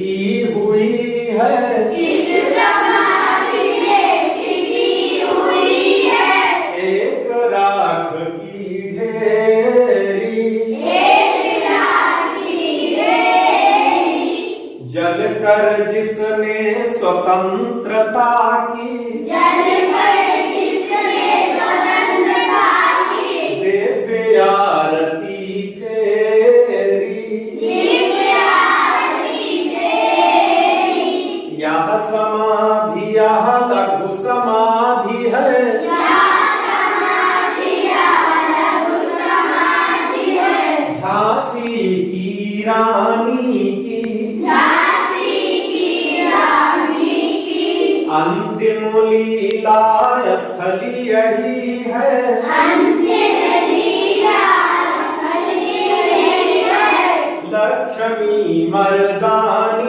की हुई है, इस समाधि में छिपी हुई है, एक राख की ढेरी, एक राख की ढेरी। जल कर जिसने स्वतंत्रता की, जल पर जिसने स्वतंत्रता की, दिव्य आरती फेरी। दिव्य आरती तेरी। यह समाधि यह लघु समाधि है, यह समाधि लघु समाधि है, झांसी की रानी की, झांसी की रानी की। अंतिम लीला स्थली यही है, अंतिम लीला स्थल यही है, लक्ष्मी मर्दानी।